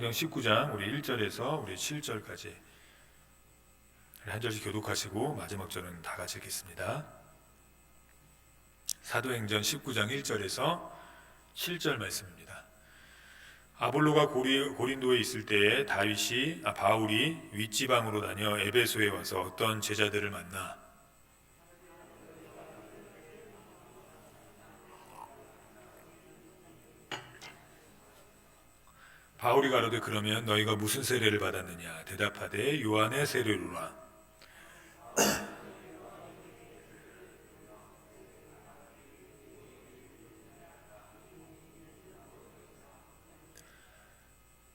사도행전 19장 우리 1절에서 우리 7절까지 한 절씩 교독하시고 마지막 절은 다 같이 읽겠습니다. 사도행전 19장 1절에서 7절 말씀입니다. 아볼로가 고린도에 있을 때에 바울이 윗지방으로 다녀 에베소에 와서 어떤 제자들을 만나 바울이 가로되 그러면 너희가 무슨 세례를 받았느냐 대답하되 요한의 세례로라.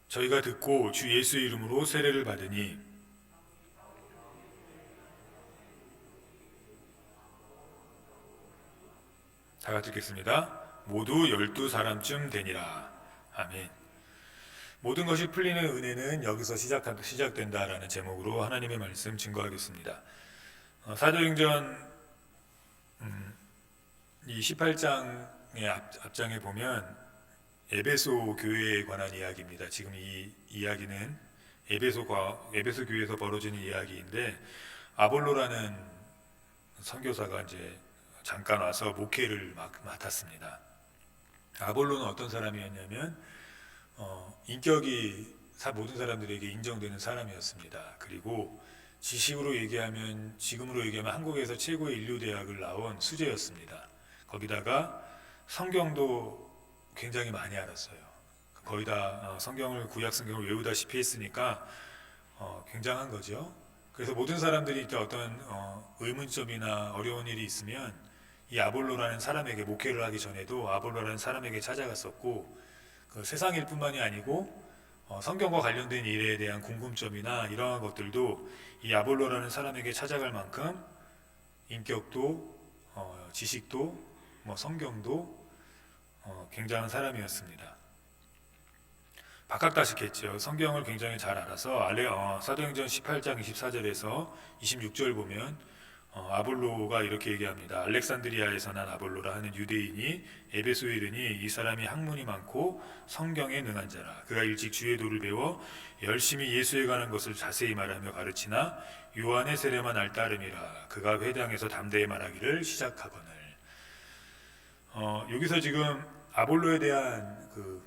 저희가 듣고 주 예수 이름으로 세례를 받으니 다 같이 읽겠습니다. 모두 12사람쯤 되니라. 아멘. 모든 것이 풀리는 은혜는 여기서 시작된다라는 제목으로 하나님의 말씀 증거하겠습니다. 사도행전 이 18장의 앞장에 보면 에베소 교회에 관한 이야기입니다. 지금 이 이야기는 에베소 교회에서 벌어지는 이야기인데 아볼로라는 선교사가 이제 잠깐 와서 목회를 맡았습니다. 아볼로는 어떤 사람이었냐면 인격이 모든 사람들에게 인정되는 사람이었습니다. 그리고 지식으로 얘기하면 지금으로 얘기하면 한국에서 최고의 인류대학을 나온 수재였습니다. 거기다가 성경도 굉장히 많이 알았어요. 거의 다 구약 성경을 외우다시피 했으니까 굉장한 거죠. 그래서 모든 사람들이 어떤 의문점이나 어려운 일이 있으면 이 아볼로라는 사람에게 목회를 하기 전에도 아볼로라는 사람에게 찾아갔었고 그 세상 일뿐만이 아니고 성경과 관련된 일에 대한 궁금점이나 이러한 것들도 이 아볼로라는 사람에게 찾아갈 만큼 인격도 지식도 성경도 굉장한 사람이었습니다. 박학다식했죠. 성경을 굉장히 잘 알아서 사도행전 18장 24절에서 26절 보면 아볼로가 이렇게 얘기합니다. 알렉산드리아에서 난 아볼로라 하는 유대인이 에베소에 이르니 이 사람이 학문이 많고 성경에 능한 자라. 그가 일찍 주의 도를 배워 열심히 예수에 관한 것을 자세히 말하며 가르치나 요한의 세례만 알 따름이라. 그가 회당에서 담대히 말하기를 시작하거늘. 여기서 지금 아볼로에 대한 그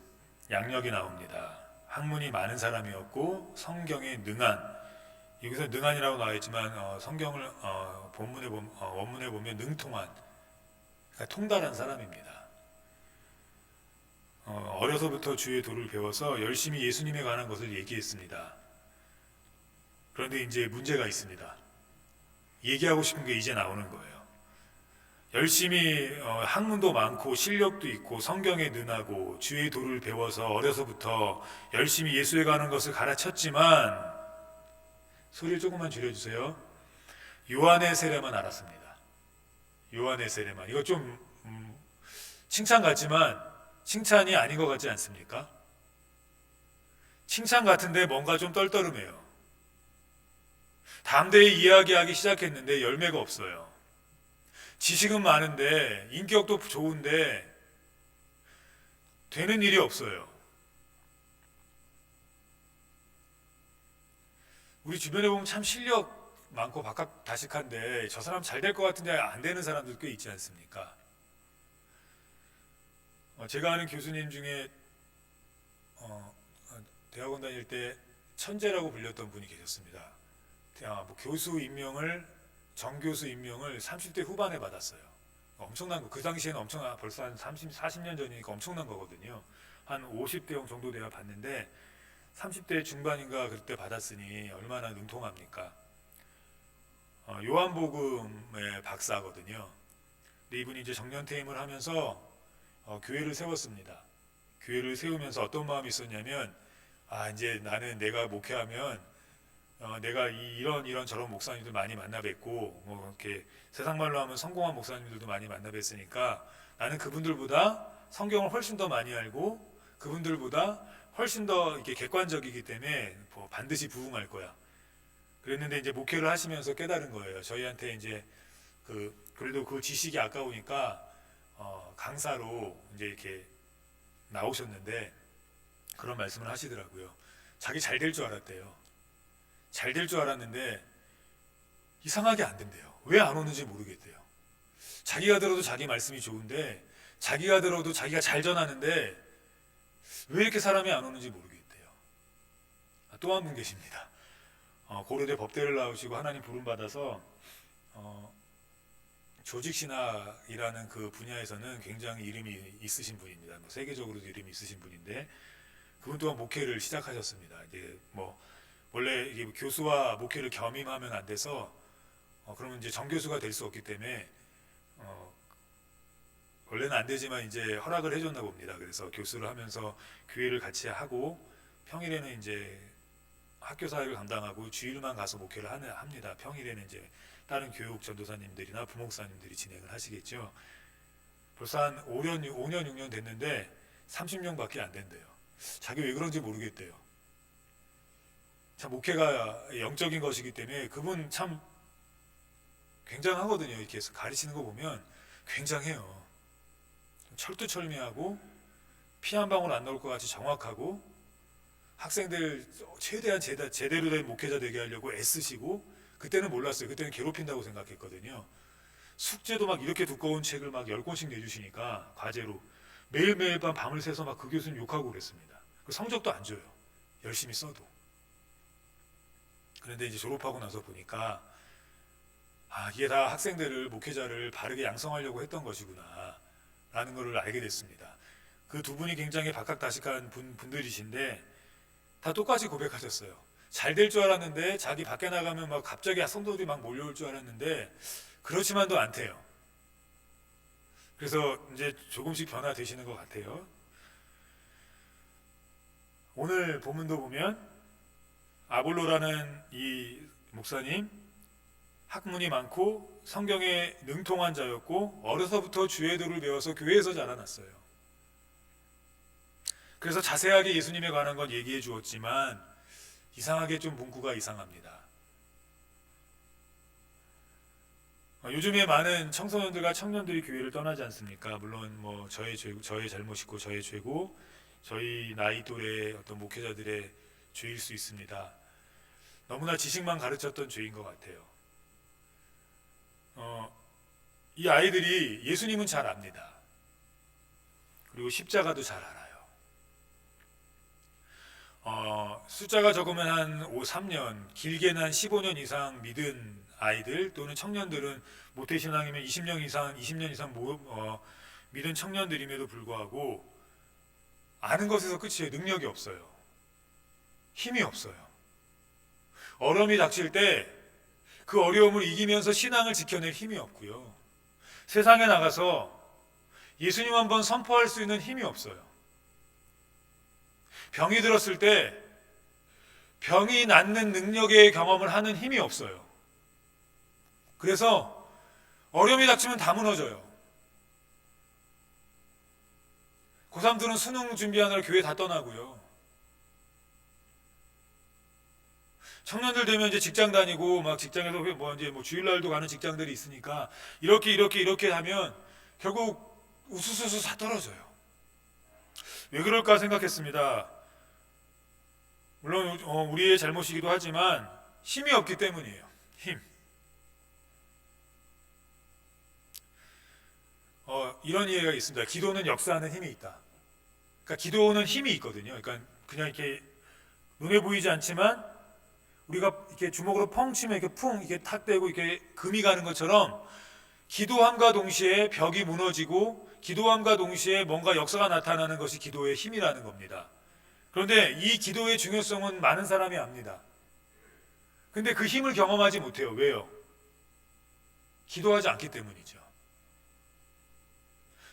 양력이 나옵니다. 학문이 많은 사람이었고 성경에 능한, 여기서 능한이라고 나와 있지만 성경을 원문에 보면 능통한, 그러니까 통달한 사람입니다. 어려서부터 주의 도를 배워서 열심히 예수님에 관한 것을 얘기했습니다. 그런데 이제 문제가 있습니다. 얘기하고 싶은 게 이제 나오는 거예요. 열심히 학문도 많고 실력도 있고 성경에 능하고 주의 도를 배워서 어려서부터 열심히 예수에 관한 것을 가르쳤지만, 소리를 조금만 줄여주세요. 요한의 세례만 알았습니다. 요한의 세례만. 이거 좀 칭찬 같지만 칭찬이 아닌 것 같지 않습니까? 칭찬 같은데 뭔가 좀 떨떠름해요. 담대히 이야기하기 시작했는데 열매가 없어요. 지식은 많은데 인격도 좋은데 되는 일이 없어요. 우리 주변에 보면 참 실력 많고 박학다식한데 저 사람 잘 될 것 같은데 안 되는 사람들 꽤 있지 않습니까? 제가 아는 교수님 중에 대학원 다닐 때 천재라고 불렸던 분이 계셨습니다. 정교수 임명을 30대 후반에 받았어요. 엄청난 거, 그 당시에는 벌써 한 30, 40년 전이니까 엄청난 거거든요. 한 50대형 정도 돼야 받는데 30대 중반인가 그때 받았으니 얼마나 능통합니까? 요한복음의 박사거든요. 근데 이분이 이제 정년퇴임을 하면서 교회를 세웠습니다. 교회를 세우면서 어떤 마음이 있었냐면, 이제 나는 내가 목회하면 내가 이런 저런 목사님들 많이 만나 뵙고 이렇게 세상 말로 하면 성공한 목사님들도 많이 만나 뵀으니까 나는 그분들보다 성경을 훨씬 더 많이 알고 그분들보다 훨씬 더 이렇게 객관적이기 때문에 반드시 부흥할 거야. 그랬는데 이제 목회를 하시면서 깨달은 거예요. 저희한테 이제 그래도 그 지식이 아까우니까 강사로 이제 이렇게 나오셨는데 그런 말씀을 하시더라고요. 자기 잘 될 줄 알았대요. 잘 될 줄 알았는데 이상하게 안 된대요. 왜 안 오는지 모르겠대요. 자기가 들어도 자기 말씀이 좋은데, 자기가 들어도 자기가 잘 전하는데 왜 이렇게 사람이 안 오는지 모르겠대요. 또 한 분 계십니다. 고려대 법대를 나오시고 하나님 부름 받아서 조직신학이라는 그 분야에서는 굉장히 이름이 있으신 분입니다. 뭐 세계적으로도 이름이 있으신 분인데, 그분 또한 목회를 시작하셨습니다. 이제 뭐 원래 이게 교수와 목회를 겸임하면 안 돼서 그러면 이제 정교수가 될 수 없기 때문에 원래는 안 되지만 이제 허락을 해줬나 봅니다. 그래서 교수를 하면서 교회를 같이 하고 평일에는 이제 학교 사역을 감당하고 주일만 가서 목회를 합니다. 평일에는 이제 다른 교육 전도사님들이나 부목사님들이 진행을 하시겠죠. 벌써 한 5년 6년 됐는데 30명밖에 안 된대요. 자기 왜 그런지 모르겠대요. 참 목회가 영적인 것이기 때문에 그분 참 굉장하거든요. 이렇게 해서 가르치는 거 보면 굉장해요. 철두철미하고 피 한 방울 안 나올 것 같이 정확하고, 학생들 최대한 제대로 된 목회자 되게 하려고 애쓰시고, 그때는 몰랐어요. 그때는 괴롭힌다고 생각했거든요. 숙제도 막 이렇게 두꺼운 책을 막 10권씩 내주시니까 과제로 매일매일 밤을 새서 막 그 교수님 욕하고 그랬습니다. 성적도 안 줘요. 열심히 써도. 그런데 이제 졸업하고 나서 보니까 이게 다 학생들을, 목회자를 바르게 양성하려고 했던 것이구나 라는 것을 알게 됐습니다. 그 두 분이 굉장히 박학다식한 분들이신데 다 똑같이 고백하셨어요. 잘 될 줄 알았는데, 자기 밖에 나가면 막 갑자기 성도들이 막 몰려올 줄 알았는데 그렇지만도 않대요. 그래서 이제 조금씩 변화되시는 것 같아요. 오늘 본문도 보면 아볼로라는 이 목사님, 학문이 많고 성경에 능통한 자였고 어려서부터 주의 도를 배워서 교회에서 자라났어요. 그래서 자세하게 예수님에 관한 건 얘기해 주었지만 이상하게 좀 문구가 이상합니다. 요즘에 많은 청소년들과 청년들이 교회를 떠나지 않습니까? 물론 뭐 저의 잘못이고 저의 죄고 저희 나이 또래 어떤 목회자들의 죄일 수 있습니다. 너무나 지식만 가르쳤던 죄인 것 같아요. 이 아이들이 예수님은 잘 압니다. 그리고 십자가도 잘 알아요. 숫자가 적으면 한 3년, 길게는 한 15년 이상 믿은 아이들 또는 청년들은, 모태신앙이면 20년 이상 믿은 청년들임에도 불구하고 아는 것에서 끝이에요. 능력이 없어요. 힘이 없어요. 어려움이 닥칠 때 그 어려움을 이기면서 신앙을 지켜낼 힘이 없고요. 세상에 나가서 예수님 한번 선포할 수 있는 힘이 없어요. 병이 들었을 때 병이 낫는 능력의 경험을 하는 힘이 없어요. 그래서 어려움이 닥치면 다 무너져요. 고3들은 수능 준비하느라 교회 다 떠나고요. 청년들 되면 이제 직장 다니고 막 직장에서 뭐 주일날도 가는 직장들이 있으니까 이렇게 하면 결국 우수수수 다 떨어져요. 왜 그럴까 생각했습니다. 물론 우리의 잘못이기도 하지만 힘이 없기 때문이에요. 힘. 이런 이해가 있습니다. 기도는 역사하는 힘이 있다. 그러니까 기도는 힘이 있거든요. 그러니까 그냥 이렇게 눈에 보이지 않지만 우리가 이렇게 주먹으로 펑 치면 이렇게 이렇게 탁 대고 이렇게 금이 가는 것처럼, 기도함과 동시에 벽이 무너지고 기도함과 동시에 뭔가 역사가 나타나는 것이 기도의 힘이라는 겁니다. 그런데 이 기도의 중요성은 많은 사람이 압니다. 근데 그 힘을 경험하지 못해요. 왜요? 기도하지 않기 때문이죠.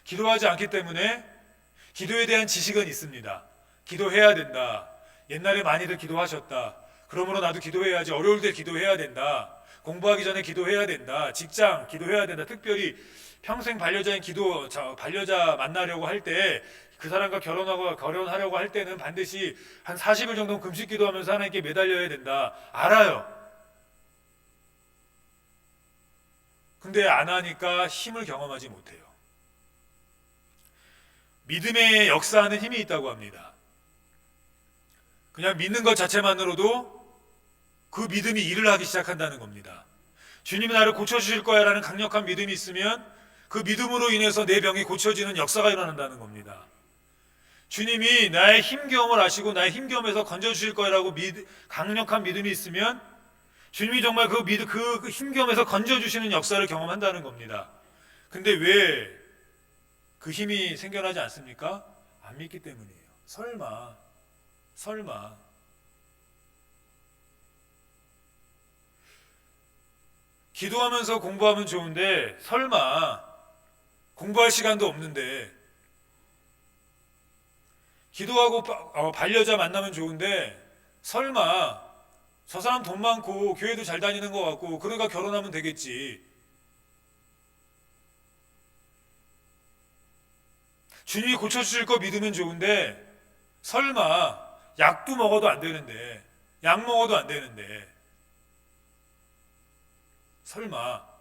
기도하지 않기 때문에 기도에 대한 지식은 있습니다. 기도해야 된다. 옛날에 많이들 기도하셨다. 그러므로 나도 기도해야지. 어려울 때 기도해야 된다. 공부하기 전에 기도해야 된다. 직장 기도해야 된다. 특별히 평생 반려자 만나려고 할 때, 그 사람과 결혼하려고 할 때는 반드시 한 40일 정도는 금식 기도하면서 하나님께 매달려야 된다. 알아요. 근데 안 하니까 힘을 경험하지 못해요. 믿음의 역사하는 힘이 있다고 합니다. 그냥 믿는 것 자체만으로도 그 믿음이 일을 하기 시작한다는 겁니다. 주님이 나를 고쳐주실 거야 라는 강력한 믿음이 있으면 그 믿음으로 인해서 내 병이 고쳐지는 역사가 일어난다는 겁니다. 주님이 나의 힘겨움을 아시고 나의 힘겨움에서 건져주실 거라고 강력한 믿음이 있으면 주님이 정말 그 힘겨움에서 건져주시는 역사를 경험한다는 겁니다. 근데 왜 그 힘이 생겨나지 않습니까? 안 믿기 때문이에요. 설마 기도하면서 공부하면 좋은데 설마 공부할 시간도 없는데 기도하고 반려자 만나면 좋은데 설마 저 사람 돈 많고 교회도 잘 다니는 것 같고 그러니까 결혼하면 되겠지. 주님이 고쳐주실 거 믿으면 좋은데 설마 약도 먹어도 안 되는데 약 먹어도 안 되는데 설마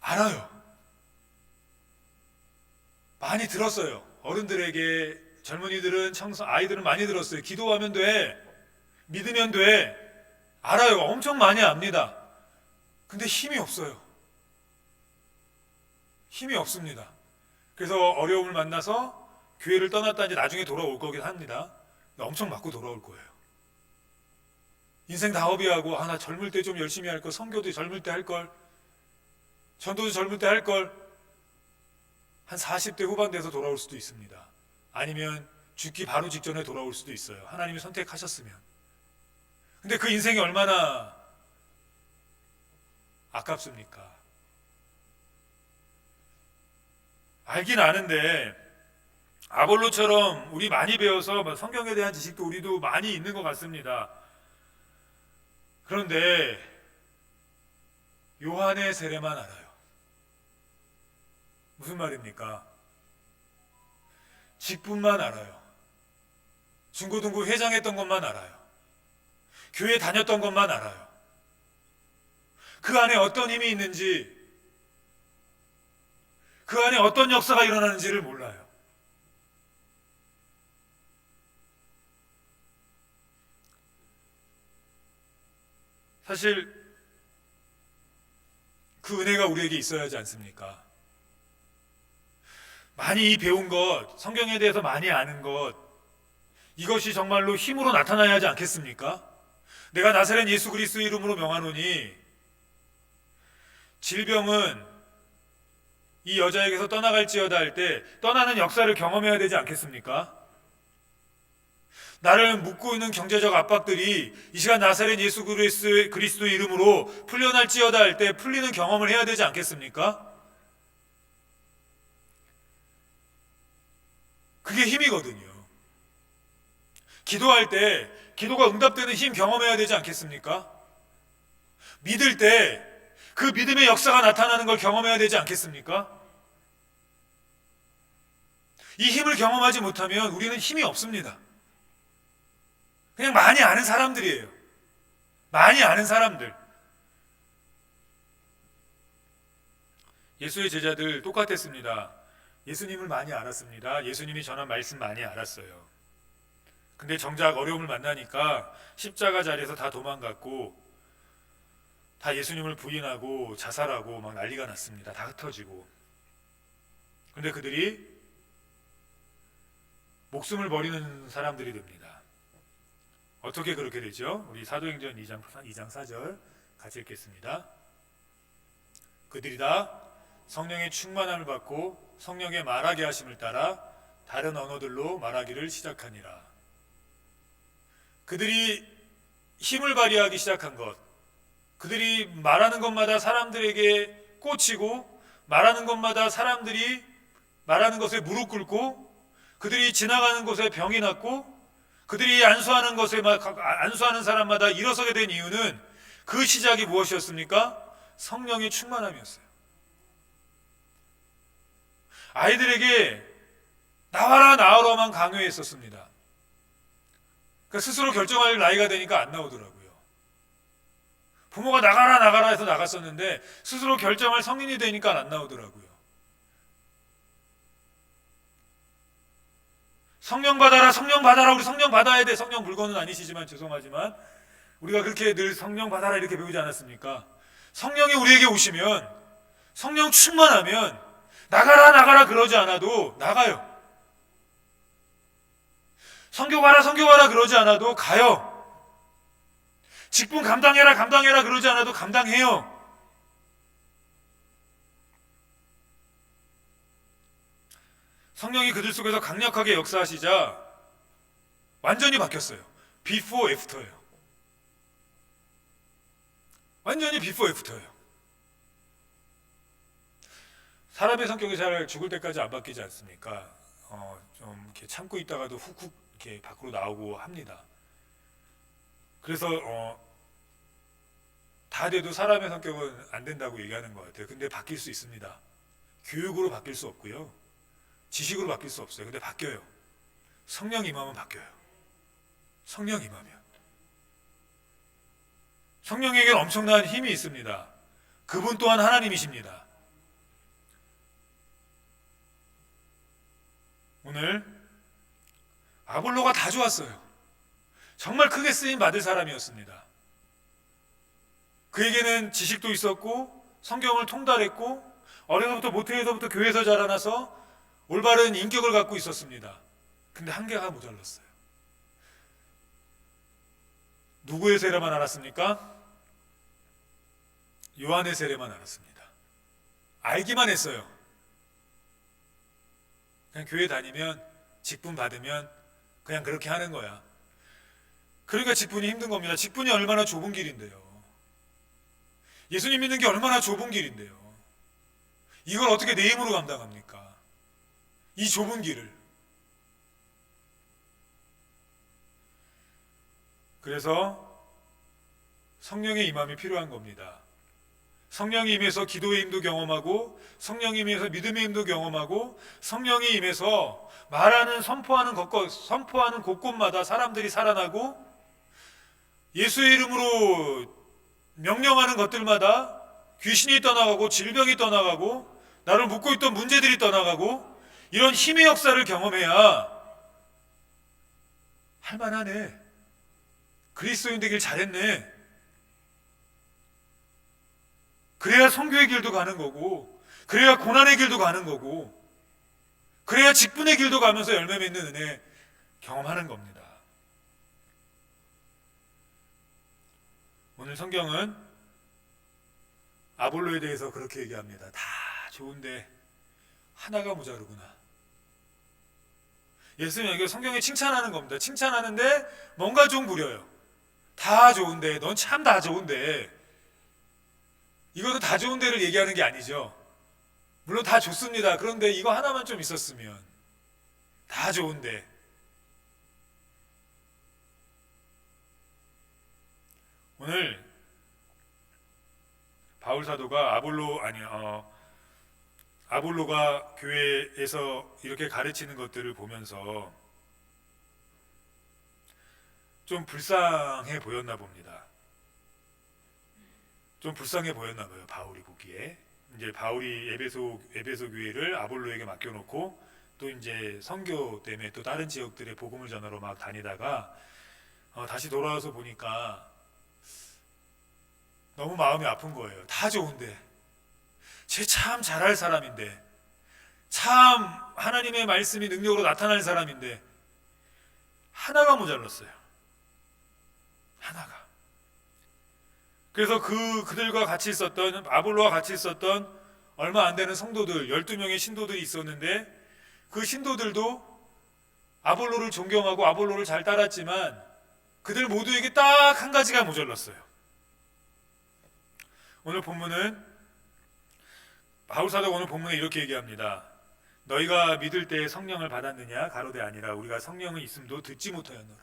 알아요. 많이 들었어요. 어른들에게 젊은이들은 아이들은 많이 들었어요. 기도하면 돼. 믿으면 돼. 알아요. 엄청 많이 압니다. 근데 힘이 없어요. 힘이 없습니다. 그래서 어려움을 만나서 교회를 떠났다 이제 나중에 돌아올 거긴 합니다. 엄청 맞고 돌아올 거예요. 인생 다 허비하고 나 젊을 때 좀 열심히 할 걸, 선교도 젊을 때 할 걸, 전도도 젊을 때 할 걸, 한 40대 후반 돼서 돌아올 수도 있습니다. 아니면 죽기 바로 직전에 돌아올 수도 있어요. 하나님이 선택하셨으면. 근데 그 인생이 얼마나 아깝습니까? 알긴 아는데 아볼로처럼 우리 많이 배워서 성경에 대한 지식도 우리도 많이 있는 것 같습니다. 그런데 요한의 세례만 알아요. 무슨 말입니까? 직분만 알아요. 중고등부 회장했던 것만 알아요. 교회 다녔던 것만 알아요. 그 안에 어떤 힘이 있는지, 그 안에 어떤 역사가 일어나는지를 몰라요. 사실 그 은혜가 우리에게 있어야 하지 않습니까? 많이 배운 것, 성경에 대해서 많이 아는 것, 이것이 정말로 힘으로 나타나야 하지 않겠습니까? 내가 나사렛 예수 그리스도의 이름으로 명하노니 질병은 이 여자에게서 떠나갈지어다 할 때 떠나는 역사를 경험해야 되지 않겠습니까? 나를 묶고 있는 경제적 압박들이 이 시간 나사렛 예수 그리스도의 이름으로 풀려날지어다 할 때 풀리는 경험을 해야 되지 않겠습니까? 그게 힘이거든요. 기도할 때 기도가 응답되는 힘 경험해야 되지 않겠습니까? 믿을 때 그 믿음의 역사가 나타나는 걸 경험해야 되지 않겠습니까? 이 힘을 경험하지 못하면 우리는 힘이 없습니다. 그냥 많이 아는 사람들이에요. 많이 아는 사람들. 예수의 제자들 똑같았습니다. 예수님을 많이 알았습니다. 예수님이 전한 말씀 많이 알았어요. 근데 정작 어려움을 만나니까 십자가 자리에서 다 도망갔고 다 예수님을 부인하고 자살하고 막 난리가 났습니다. 다 흩어지고. 근데 그들이 목숨을 버리는 사람들이 됩니다. 어떻게 그렇게 되죠? 우리 사도행전 2장 4절 같이 읽겠습니다. 그들이 다 성령의 충만함을 받고 성령의 말하게 하심을 따라 다른 언어들로 말하기를 시작하니라. 그들이 힘을 발휘하기 시작한 것, 그들이 말하는 것마다 사람들에게 꽂히고 말하는 것마다 사람들이 말하는 것에 무릎 꿇고 그들이 지나가는 곳에 병이 났고 그들이 안수하는 사람마다 일어서게 된 이유는 그 시작이 무엇이었습니까? 성령의 충만함이었어요. 아이들에게 나와라 나오라만 강요했었습니다. 그러니까 스스로 결정할 나이가 되니까 안 나오더라고요. 부모가 나가라 해서 나갔었는데 스스로 결정할 성인이 되니까 안 나오더라고요. 성령 받아라, 성령 받아라, 우리 성령 받아야 돼. 성령 물건은 아니시지만 죄송하지만 우리가 그렇게 늘 성령 받아라 이렇게 배우지 않았습니까? 성령이 우리에게 오시면, 성령 충만하면 나가라 나가라 그러지 않아도 나가요. 선교 가라 그러지 않아도 가요. 직분 감당해라 그러지 않아도 감당해요. 성령이 그들 속에서 강력하게 역사하시자 완전히 바뀌었어요. 비포 애프터예요. 완전히 비포 애프터예요. 사람의 성격이 잘 죽을 때까지 안 바뀌지 않습니까? 좀 이렇게 참고 있다가도 훅훅 이렇게 밖으로 나오고 합니다. 그래서 다 돼도 사람의 성격은 안 된다고 얘기하는 것 같아요. 근데 바뀔 수 있습니다. 교육으로 바뀔 수 없고요. 지식으로 바뀔 수 없어요. 근데 바뀌어요. 성령 임하면 바뀌어요. 성령 임하면. 성령에게는 엄청난 힘이 있습니다. 그분 또한 하나님이십니다. 오늘 아볼로가 다 좋았어요. 정말 크게 쓰임 받을 사람이었습니다. 그에게는 지식도 있었고 성경을 통달했고 어려서부터 모태에서부터 교회에서 자라나서 올바른 인격을 갖고 있었습니다. 근데 한계가 모자랐어요. 누구의 세례만 알았습니까? 요한의 세례만 알았습니다. 알기만 했어요. 그냥 교회 다니면 직분 받으면 그냥 그렇게 하는 거야. 그러니까 직분이 힘든 겁니다. 직분이 얼마나 좁은 길인데요. 예수님 믿는 게 얼마나 좁은 길인데요. 이걸 어떻게 내 힘으로 감당합니까? 이 좁은 길을. 그래서 성령의 임함이 필요한 겁니다. 성령이 임해서 기도의 힘도 경험하고 성령이 임해서 믿음의 힘도 경험하고 성령이 임해서 말하는 선포하는 곳곳마다 사람들이 살아나고 예수의 이름으로 명령하는 것들마다 귀신이 떠나가고 질병이 떠나가고 나를 묶고 있던 문제들이 떠나가고 이런 힘의 역사를 경험해야 할만하네. 그리스도인 되길 잘했네. 그래야 선교의 길도 가는 거고 그래야 고난의 길도 가는 거고 그래야 직분의 길도 가면서 열매 맺는 은혜 경험하는 겁니다. 오늘 성경은 아볼로에 대해서 그렇게 얘기합니다. 다 좋은데 하나가 모자르구나. 예수님에게 성경에 칭찬하는 겁니다. 칭찬하는데 뭔가 좀 부려요. 다 좋은데, 넌 참 다 좋은데. 이거는 다 좋은 데를 얘기하는 게 아니죠. 물론 다 좋습니다. 그런데 이거 하나만 좀 있었으면. 다 좋은데. 오늘 바울 사도가 아볼로가 교회에서 이렇게 가르치는 것들을 보면서 좀 불쌍해 보였나 봅니다. 좀 불쌍해 보였나 봐요. 바울이 보기에. 이제 바울이 에베소 교회를 아볼로에게 맡겨놓고 또 이제 선교 때문에 또 다른 지역들의 복음을 전하러 막 다니다가 다시 돌아와서 보니까 너무 마음이 아픈 거예요. 다 좋은데 쟤 참 잘할 사람인데 참 하나님의 말씀이 능력으로 나타날 사람인데 하나가 모자랐어요. 하나가. 그래서 그들과 같이 있었던 아볼로와 같이 있었던 얼마 안 되는 성도들 12명의 신도들이 있었는데 그 신도들도 아볼로를 존경하고 아볼로를 잘 따랐지만 그들 모두에게 딱 한 가지가 모자랐어요. 오늘 본문은 바울 사도가 오늘 본문에 이렇게 얘기합니다. 너희가 믿을 때 성령을 받았느냐? 가로되 아니라 우리가 성령은 있음도 듣지 못하였노라.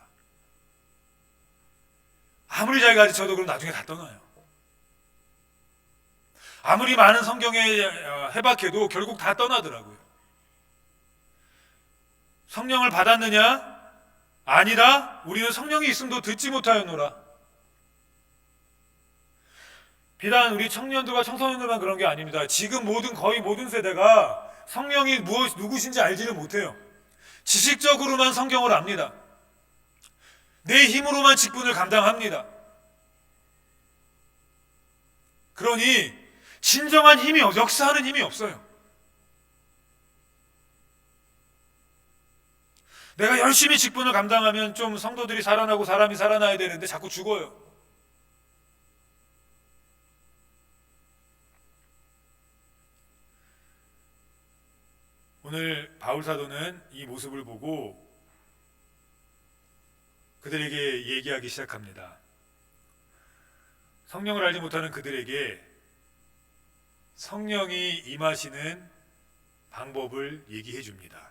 아무리 잘 가르쳐도 그럼 나중에 다 떠나요. 아무리 많은 성경에 해박해도 결국 다 떠나더라고요. 성령을 받았느냐? 아니라 우리는 성령이 있음도 듣지 못하였노라. 비단 우리 청년들과 청소년들만 그런 게 아닙니다. 지금 거의 모든 세대가 성령이 누구신지 알지를 못해요. 지식적으로만 성경을 압니다. 내 힘으로만 직분을 감당합니다. 그러니 진정한 힘이 역사하는 힘이 없어요. 내가 열심히 직분을 감당하면 좀 성도들이 살아나고 사람이 살아나야 되는데 자꾸 죽어요. 오늘 바울 사도는 이 모습을 보고 그들에게 얘기하기 시작합니다. 성령을 알지 못하는 그들에게 성령이 임하시는 방법을 얘기해 줍니다.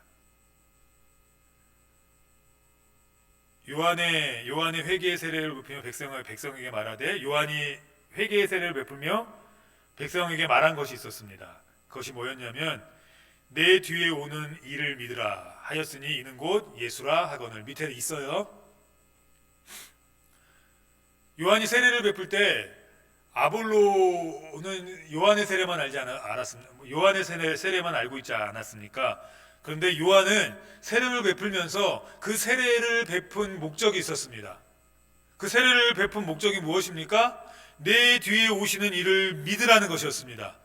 요한의 회개의 세례를 베풀며 백성에게 말하되, 요한이 회개의 세례를 베풀며 백성에게 말한 것이 있었습니다. 그것이 뭐였냐면, 내 뒤에 오는 이를 믿으라 하였으니 이는 곧 예수라 하거늘. 밑에 있어요. 요한이 세례를 베풀 때 아볼로는 요한의 세례만 요한의 세례만 알고 있지 않았습니까? 그런데 요한은 세례를 베풀면서 그 세례를 베푼 목적이 있었습니다. 그 세례를 베푼 목적이 무엇입니까? 내 뒤에 오시는 이를 믿으라는 것이었습니다.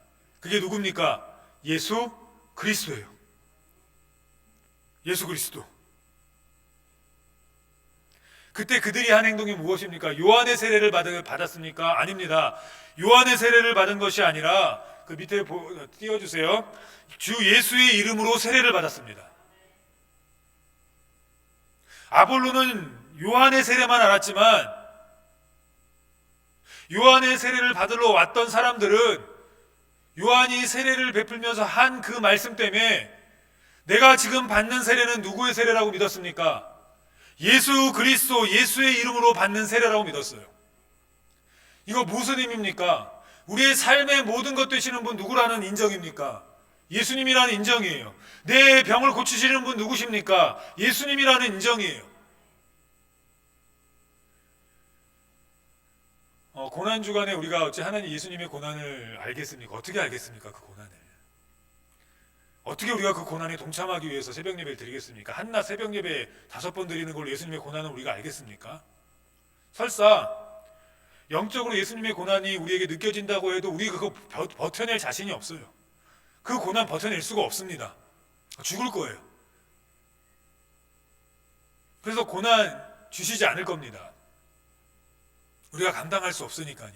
그게 누굽니까? 예수 그리스도예요. 예수 그리스도. 그때 그들이 한 행동이 무엇입니까? 요한의 세례를 받았습니까? 아닙니다. 요한의 세례를 받은 것이 아니라 그 밑에 띄워주세요. 주 예수의 이름으로 세례를 받았습니다. 아볼로는 요한의 세례만 알았지만 요한의 세례를 받으러 왔던 사람들은 요한이 세례를 베풀면서 한 그 말씀 때문에 내가 지금 받는 세례는 누구의 세례라고 믿었습니까? 예수 그리스도, 예수의 이름으로 받는 세례라고 믿었어요. 이거 무슨 의미입니까? 우리의 삶의 모든 것 되시는 분 누구라는 인정입니까? 예수님이라는 인정이에요. 내 병을 고치시는 분 누구십니까? 예수님이라는 인정이에요. 고난주간에 우리가 어찌 하나님 예수님의 고난을 알겠습니까? 어떻게 알겠습니까? 그 고난을. 어떻게 우리가 그 고난에 동참하기 위해서 새벽 예배를 드리겠습니까? 한낮 새벽 예배 5번 드리는 걸로 예수님의 고난을 우리가 알겠습니까? 설사 영적으로 예수님의 고난이 우리에게 느껴진다고 해도 우리 그거 버텨낼 자신이 없어요. 그 고난 버텨낼 수가 없습니다. 죽을 거예요. 그래서 고난 주시지 않을 겁니다. 우리가 감당할 수 없으니까요.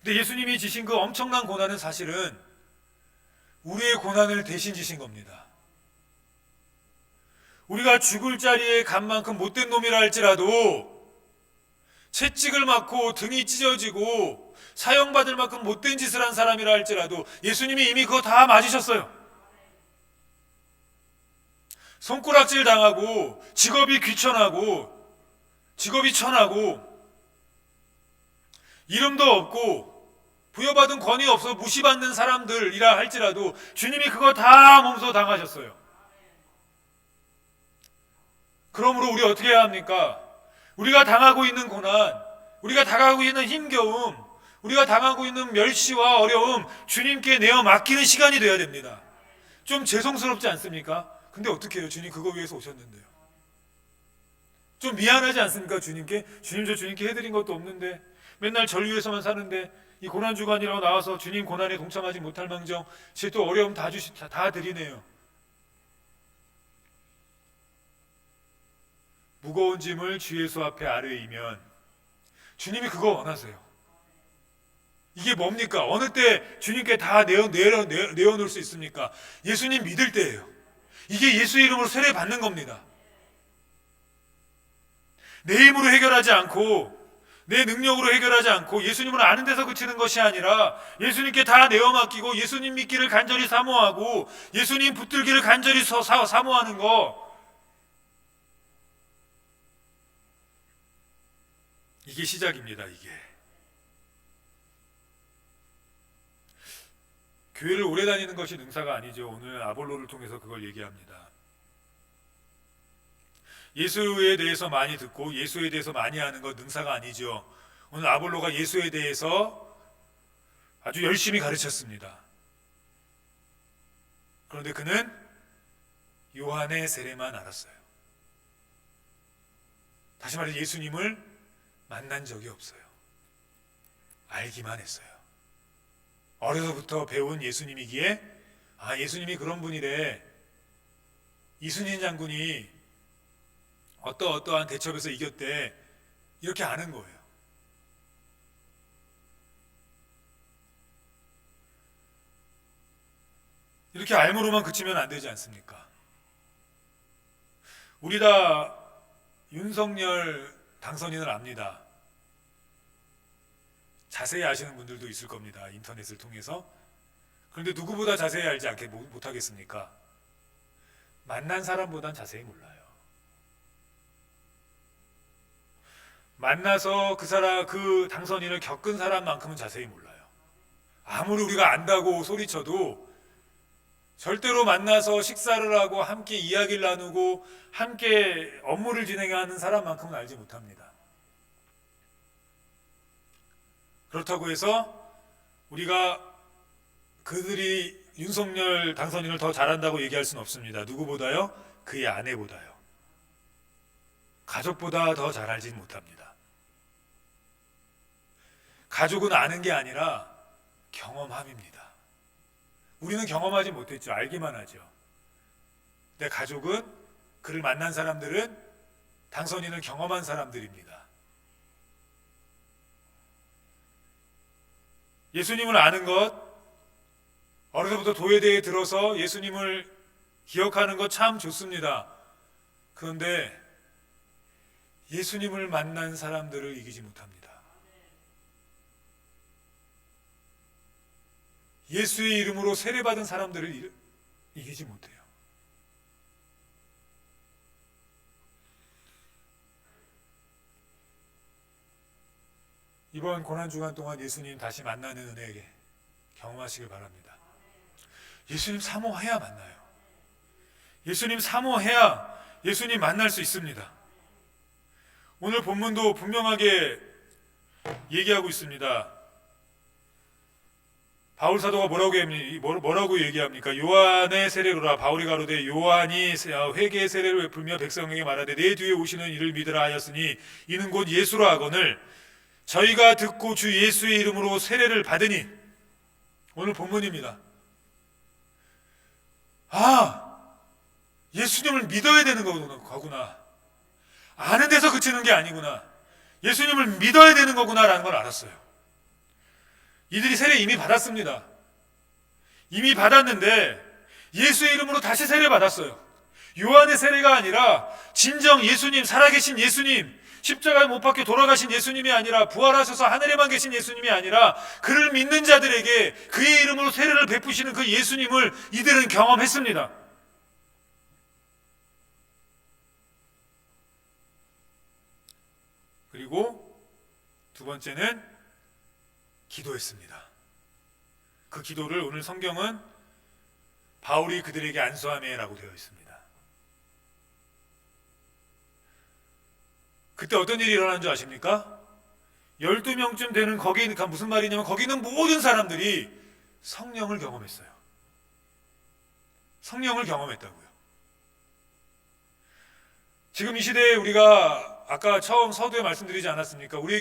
근데 예수님이 지신 그 엄청난 고난은 사실은 우리의 고난을 대신 지신 겁니다. 우리가 죽을 자리에 간 만큼 못된 놈이라 할지라도, 채찍을 맞고 등이 찢어지고 사형받을 만큼 못된 짓을 한 사람이라 할지라도 예수님이 이미 그거 다 맞으셨어요. 손가락질 당하고 직업이 귀천하고 직업이 천하고 이름도 없고 부여받은 권위 없어 무시받는 사람들이라 할지라도 주님이 그거 다 몸소 당하셨어요. 그러므로 우리 어떻게 해야 합니까? 우리가 당하고 있는 고난, 우리가 당하고 있는 힘겨움, 우리가 당하고 있는 멸시와 어려움 주님께 내어 맡기는 시간이 돼야 됩니다. 좀 죄송스럽지 않습니까? 근데 어떻게 해요? 주님 그거 위해서 오셨는데요. 좀 미안하지 않습니까? 주님께? 주님 저 주님께 해드린 것도 없는데 맨날 절 위해서만 사는데 이 고난주간이라고 나와서 주님 고난에 동참하지 못할 망정 제 또 어려움 다 드리네요. 무거운 짐을 주 예수 앞에 아뢰이면 주님이 그거 원하세요. 이게 뭡니까? 어느 때 주님께 다 내어놓을 수 있습니까? 예수님 믿을 때예요. 이게 예수 이름으로 세례 받는 겁니다. 내 힘으로 해결하지 않고 내 능력으로 해결하지 않고 예수님을 아는 데서 그치는 것이 아니라 예수님께 다 내어 맡기고 예수님 믿기를 간절히 사모하고 예수님 붙들기를 간절히 사모하는 거, 이게 시작입니다. 이게 교회를 오래 다니는 것이 능사가 아니죠. 오늘 아볼로를 통해서 그걸 얘기합니다. 예수에 대해서 많이 듣고 예수에 대해서 많이 아는 것 능사가 아니죠. 오늘 아볼로가 예수에 대해서 아주 열심히 가르쳤습니다. 그런데 그는 요한의 세례만 알았어요. 다시 말해 예수님을 만난 적이 없어요. 알기만 했어요. 어려서부터 배운 예수님이기에 예수님이 그런 분이래. 이순신 장군이 어떠한 대첩에서 이겼대. 이렇게 아는 거예요. 이렇게 알므로만 그치면 안 되지 않습니까? 우리 다 윤석열 당선인을 압니다. 자세히 아시는 분들도 있을 겁니다. 인터넷을 통해서. 그런데 누구보다 자세히 알지 못하겠습니까? 만난 사람보단 자세히 몰라요. 만나서 그 당선인을 겪은 사람만큼은 자세히 몰라요. 아무리 우리가 안다고 소리쳐도 절대로 만나서 식사를 하고 함께 이야기를 나누고 함께 업무를 진행하는 사람만큼은 알지 못합니다. 그렇다고 해서 우리가 그들이 윤석열 당선인을 더 잘한다고 얘기할 수는 없습니다. 누구보다요? 그의 아내보다요. 가족보다 더 잘 알지는 못합니다. 가족은 아는 게 아니라 경험함입니다. 우리는 경험하지 못했죠. 알기만 하죠. 근데 가족은, 그를 만난 사람들은 당선인을 경험한 사람들입니다. 예수님을 아는 것, 어려서부터 도회대에 들어서 예수님을 기억하는 것 참 좋습니다. 그런데 예수님을 만난 사람들을 이기지 못합니다. 예수의 이름으로 세례받은 사람들을 이기지 못해요. 이번 고난주간 동안 예수님 다시 만나는 은혜에게 경험하시길 바랍니다. 예수님 사모해야 만나요. 예수님 사모해야 예수님 만날 수 있습니다. 오늘 본문도 분명하게 얘기하고 있습니다. 바울 사도가 뭐라고 얘기합니까? 요한의 세례로라. 바울이 가로되 요한이 회개의 세례를 베풀며 백성에게 말하되 내 뒤에 오시는 이를 믿으라 하였으니 이는 곧 예수라 하거늘 저희가 듣고 주 예수의 이름으로 세례를 받으니. 오늘 본문입니다. 예수님을 믿어야 되는 거구나. 아는 데서 그치는 게 아니구나. 예수님을 믿어야 되는 거구나라는 걸 알았어요. 이들이 세례 이미 받았습니다. 이미 받았는데 예수의 이름으로 다시 세례 받았어요. 요한의 세례가 아니라 진정 예수님, 살아계신 예수님, 십자가에 못 박혀 돌아가신 예수님이 아니라 부활하셔서 하늘에만 계신 예수님이 아니라 그를 믿는 자들에게 그의 이름으로 세례를 베푸시는 그 예수님을 이들은 경험했습니다. 그리고 두 번째는 기도했습니다. 그 기도를 오늘 성경은 바울이 그들에게 안수하매라고 되어 있습니다. 그때 어떤 일이 일어난 줄 아십니까? 12명쯤 되는 거기 무슨 말이냐면 거기는 모든 사람들이 성령을 경험했어요. 성령을 경험했다고요. 지금 이 시대에 우리가 아까 처음 서두에 말씀드리지 않았습니까? 우리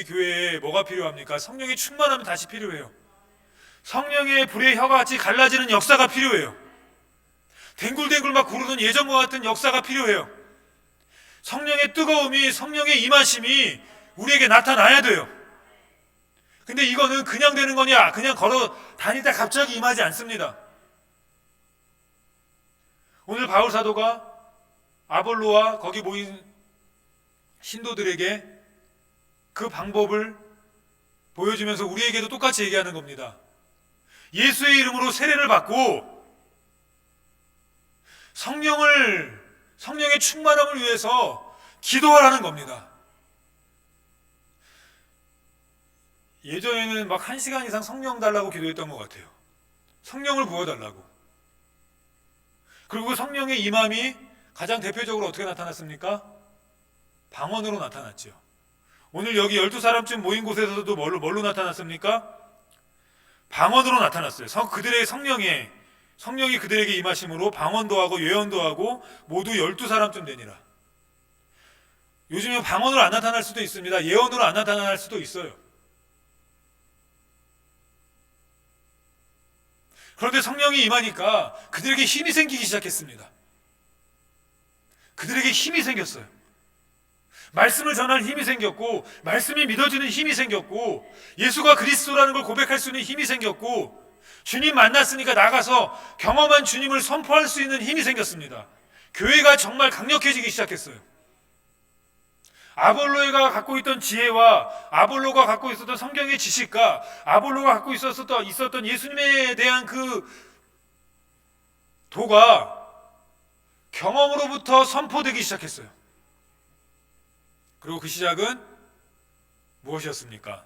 교회에 뭐가 필요합니까? 성령의 충만함이 다시 필요해요. 성령의 불의 혀가 같이 갈라지는 역사가 필요해요. 댕굴댕굴 막 구르는 예전과 같은 역사가 필요해요. 성령의 뜨거움이, 성령의 임하심이 우리에게 나타나야 돼요. 근데 이거는 그냥 되는 거냐? 그냥 걸어 다니다 갑자기 임하지 않습니다. 오늘 바울 사도가 아볼로와 거기 모인 신도들에게 그 방법을 보여주면서 우리에게도 똑같이 얘기하는 겁니다. 예수의 이름으로 세례를 받고 성령의 충만함을 위해서 기도하라는 겁니다. 예전에는 막 1시간 이상 성령 달라고 기도했던 것 같아요. 성령을 부어달라고. 그리고 성령의 임함이 가장 대표적으로 어떻게 나타났습니까? 방언으로 나타났죠. 오늘 여기 12사람쯤 모인 곳에서도 뭘로 나타났습니까? 방언으로 나타났어요. 그들의 성령의 성령이 그들에게 임하심으로 방언도 하고 예언도 하고 모두 12사람쯤 되니라. 요즘에 방언으로 안 나타날 수도 있습니다. 예언으로 안 나타날 수도 있어요. 그런데 성령이 임하니까 그들에게 힘이 생기기 시작했습니다. 그들에게 힘이 생겼어요. 말씀을 전할 힘이 생겼고, 말씀이 믿어지는 힘이 생겼고, 예수가 그리스도라는 걸 고백할 수 있는 힘이 생겼고, 주님 만났으니까 나가서 경험한 주님을 선포할 수 있는 힘이 생겼습니다. 교회가 정말 강력해지기 시작했어요. 아볼로가 갖고 있던 지혜와 아볼로가 갖고 있었던 성경의 지식과 아볼로가 갖고 있었던 예수님에 대한 그 도가 경험으로부터 선포되기 시작했어요. 그리고 그 시작은 무엇이었습니까?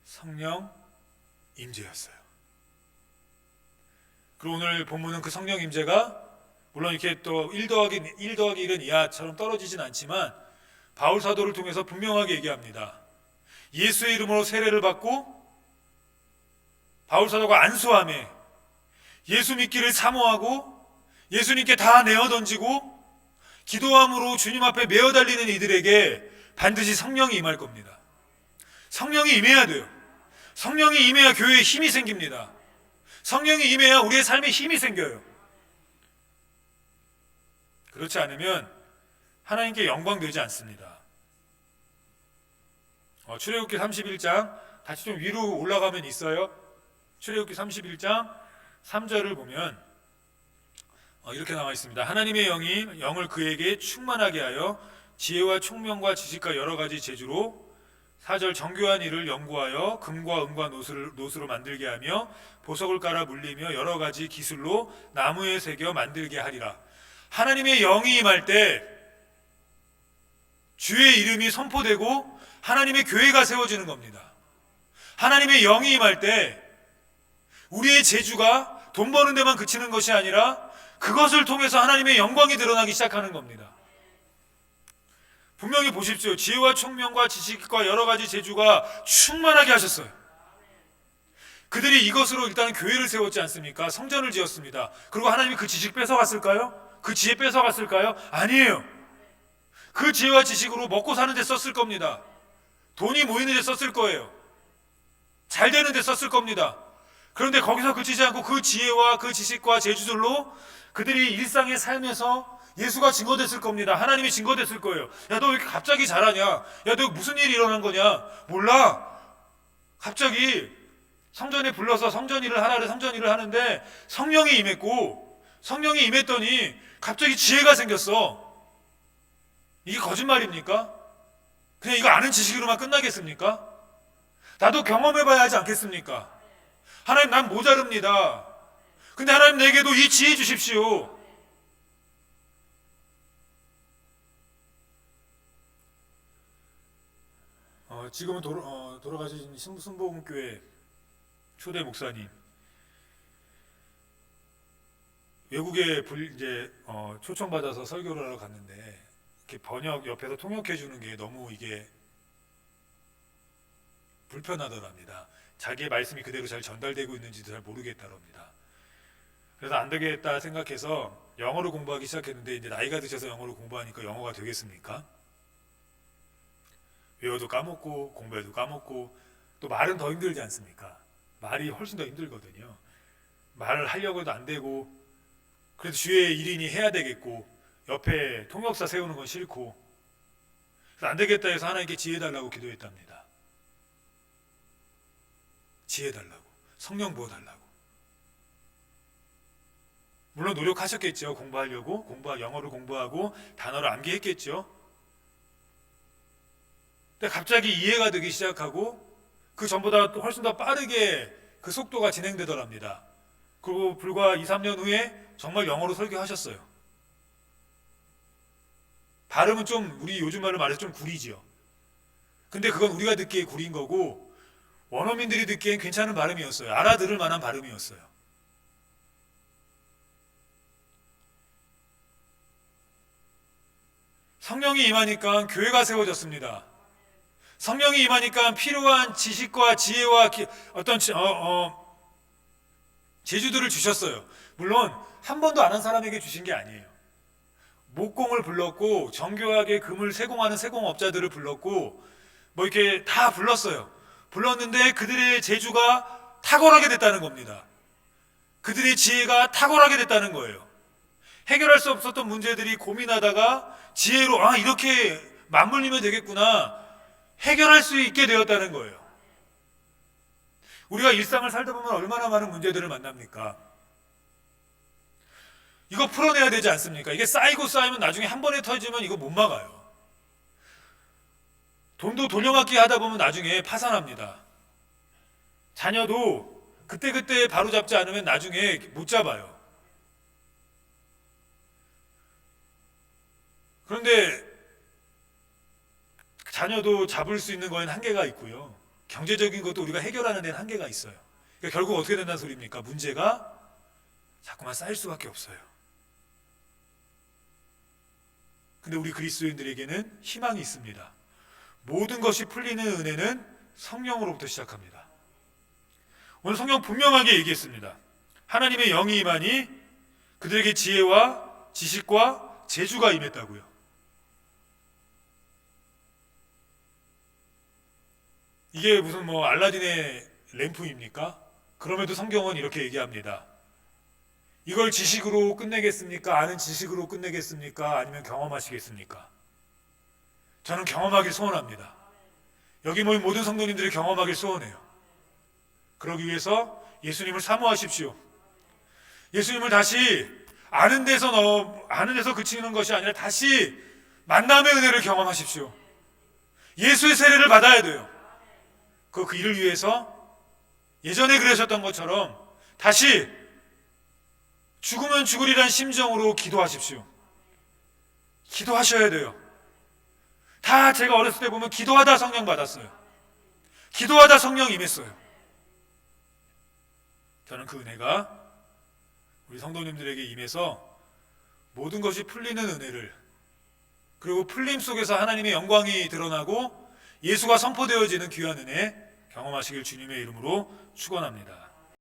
성령 임재였어요. 그리고 오늘 본문은 그 성령 임재가 물론 이렇게 또 1 더하기 1은 이하처럼 떨어지진 않지만 바울 사도를 통해서 분명하게 얘기합니다. 예수의 이름으로 세례를 받고 바울 사도가 안수함에 예수 믿기를 사모하고 예수님께 다 내어 던지고 기도함으로 주님 앞에 메어 달리는 이들에게 반드시 성령이 임할 겁니다. 성령이 임해야 돼요. 성령이 임해야 교회에 힘이 생깁니다. 성령이 임해야 우리의 삶에 힘이 생겨요. 그렇지 않으면 하나님께 영광 되지 않습니다. 출애굽기 31장 다시 좀 위로 올라가면 있어요. 출애굽기 31장 3절을 보면 이렇게 나와 있습니다. 하나님의 영을 그에게 충만하게 하여 지혜와 총명과 지식과 여러 가지 재주로 4절 정교한 일을 연구하여 금과 은과 노스로 만들게 하며 보석을 깔아 물리며 여러 가지 기술로 나무에 새겨 만들게 하리라. 하나님의 영이 임할 때 주의 이름이 선포되고 하나님의 교회가 세워지는 겁니다. 하나님의 영이 임할 때 우리의 재주가 돈 버는 데만 그치는 것이 아니라 그것을 통해서 하나님의 영광이 드러나기 시작하는 겁니다. 분명히 보십시오. 지혜와 총명과 지식과 여러 가지 재주가 충만하게 하셨어요. 그들이 이것으로 일단 교회를 세웠지 않습니까? 성전을 지었습니다. 그리고 하나님이 그 지식 뺏어갔을까요? 그 지혜 뺏어갔을까요? 아니에요. 그 지혜와 지식으로 먹고 사는 데 썼을 겁니다. 돈이 모이는 데 썼을 거예요. 잘 되는 데 썼을 겁니다. 그런데 거기서 그치지 않고 그 지혜와 그 지식과 재주들로 그들이 일상의 삶에서 예수가 증거됐을 겁니다. 하나님이 증거됐을 거예요. 야, 너 왜 이렇게 갑자기 잘하냐? 야, 너 무슨 일이 일어난 거냐? 몰라. 갑자기 성전에 불러서 성전 일을 하라래 성전 일을 하는데 성령이 임했고 성령이 임했더니 갑자기 지혜가 생겼어. 이게 거짓말입니까? 그냥 이거 아는 지식으로만 끝나겠습니까? 나도 경험해봐야 하지 않겠습니까? 하나님, 난 모자릅니다. 근데 하나님 내게도 이 지혜 주십시오. 지금은 돌아가신 순복음교회 초대 목사님, 외국에 초청받아서 설교를 하러 갔는데 이렇게 옆에서 통역해 주는 게 너무 이게 불편하더랍니다. 자기의 말씀이 그대로 잘 전달되고 있는지도 잘 모르겠다랍니다. 그래서 안 되겠다 생각해서 영어로 공부하기 시작했는데 이제 나이가 드셔서 영어로 공부하니까 영어가 되겠습니까? 외워도 까먹고 공부해도 까먹고 또 말은 더 힘들지 않습니까? 말이 훨씬 더 힘들거든요. 말을 하려고 해도 안 되고 그래도 주의 일인이 해야 되겠고 옆에 통역사 세우는 건 싫고 그래서 안 되겠다 해서 하나님께 지혜 달라고 기도했답니다. 지혜 달라고, 성령 부어 달라고. 물론 노력하셨겠죠. 공부하려고 영어를 공부하고 단어를 암기했겠죠. 근데 갑자기 이해가 되기 시작하고 그 전보다 훨씬 더 빠르게 그 속도가 진행되더랍니다. 그리고 불과 2, 3년 후에 정말 영어로 설교하셨어요. 발음은 좀 우리 요즘 말로 말해서 좀 구리지요. 근데 그건 우리가 듣기에 구린 거고 원어민들이 듣기엔 괜찮은 발음이었어요. 알아들을 만한 발음이었어요. 성령이 임하니까 교회가 세워졌습니다. 성령이 임하니까 필요한 지식과 지혜와 제주도를 주셨어요. 물론 한 번도 안 한 사람에게 주신 게 아니에요. 목공을 불렀고 정교하게 금을 세공하는 세공업자들을 불렀고 뭐 이렇게 다 불렀어요. 불렀는데 그들의 재주가 탁월하게 됐다는 겁니다. 그들의 지혜가 탁월하게 됐다는 거예요. 해결할 수 없었던 문제들이 고민하다가 지혜로 이렇게 맞물리면 되겠구나 해결할 수 있게 되었다는 거예요. 우리가 일상을 살다 보면 얼마나 많은 문제들을 만납니까? 이거 풀어내야 되지 않습니까? 이게 쌓이고 쌓이면 나중에 한 번에 터지면 이거 못 막아요. 돈도 돌려막기 하다 보면 나중에 파산합니다. 자녀도 그때그때 바로잡지 않으면 나중에 못 잡아요. 그런데 자녀도 잡을 수 있는 거에는 한계가 있고요. 경제적인 것도 우리가 해결하는 데는 한계가 있어요. 그러니까 결국 어떻게 된다는 소리입니까? 문제가 자꾸만 쌓일 수밖에 없어요. 근데 우리 그리스도인들에게는 희망이 있습니다. 모든 것이 풀리는 은혜는 성령으로부터 시작합니다. 오늘 성경 분명하게 얘기했습니다. 하나님의 영이 임하니 그들에게 지혜와 지식과 재주가 임했다고요. 이게 무슨 알라딘의 램프입니까? 그럼에도 성경은 이렇게 얘기합니다. 이걸 지식으로 끝내겠습니까? 아는 지식으로 끝내겠습니까? 아니면 경험하시겠습니까? 저는 경험하길 소원합니다. 여기 모인 모든 성도님들이 경험하길 소원해요. 그러기 위해서 예수님을 사모하십시오. 예수님을 다시 아는 데서 그치는 것이 아니라 다시 만남의 은혜를 경험하십시오. 예수의 세례를 받아야 돼요. 그 일을 위해서 예전에 그러셨던 것처럼 다시 죽으면 죽으리란 심정으로 기도하십시오. 기도하셔야 돼요. 다 제가 어렸을 때 보면 기도하다 성령 받았어요. 기도하다 성령 임했어요. 저는 그 은혜가 우리 성도님들에게 임해서 모든 것이 풀리는 은혜를, 그리고 풀림 속에서 하나님의 영광이 드러나고 예수가 선포되어지는 귀한 은혜 경험하시길 주님의 이름으로 축원합니다.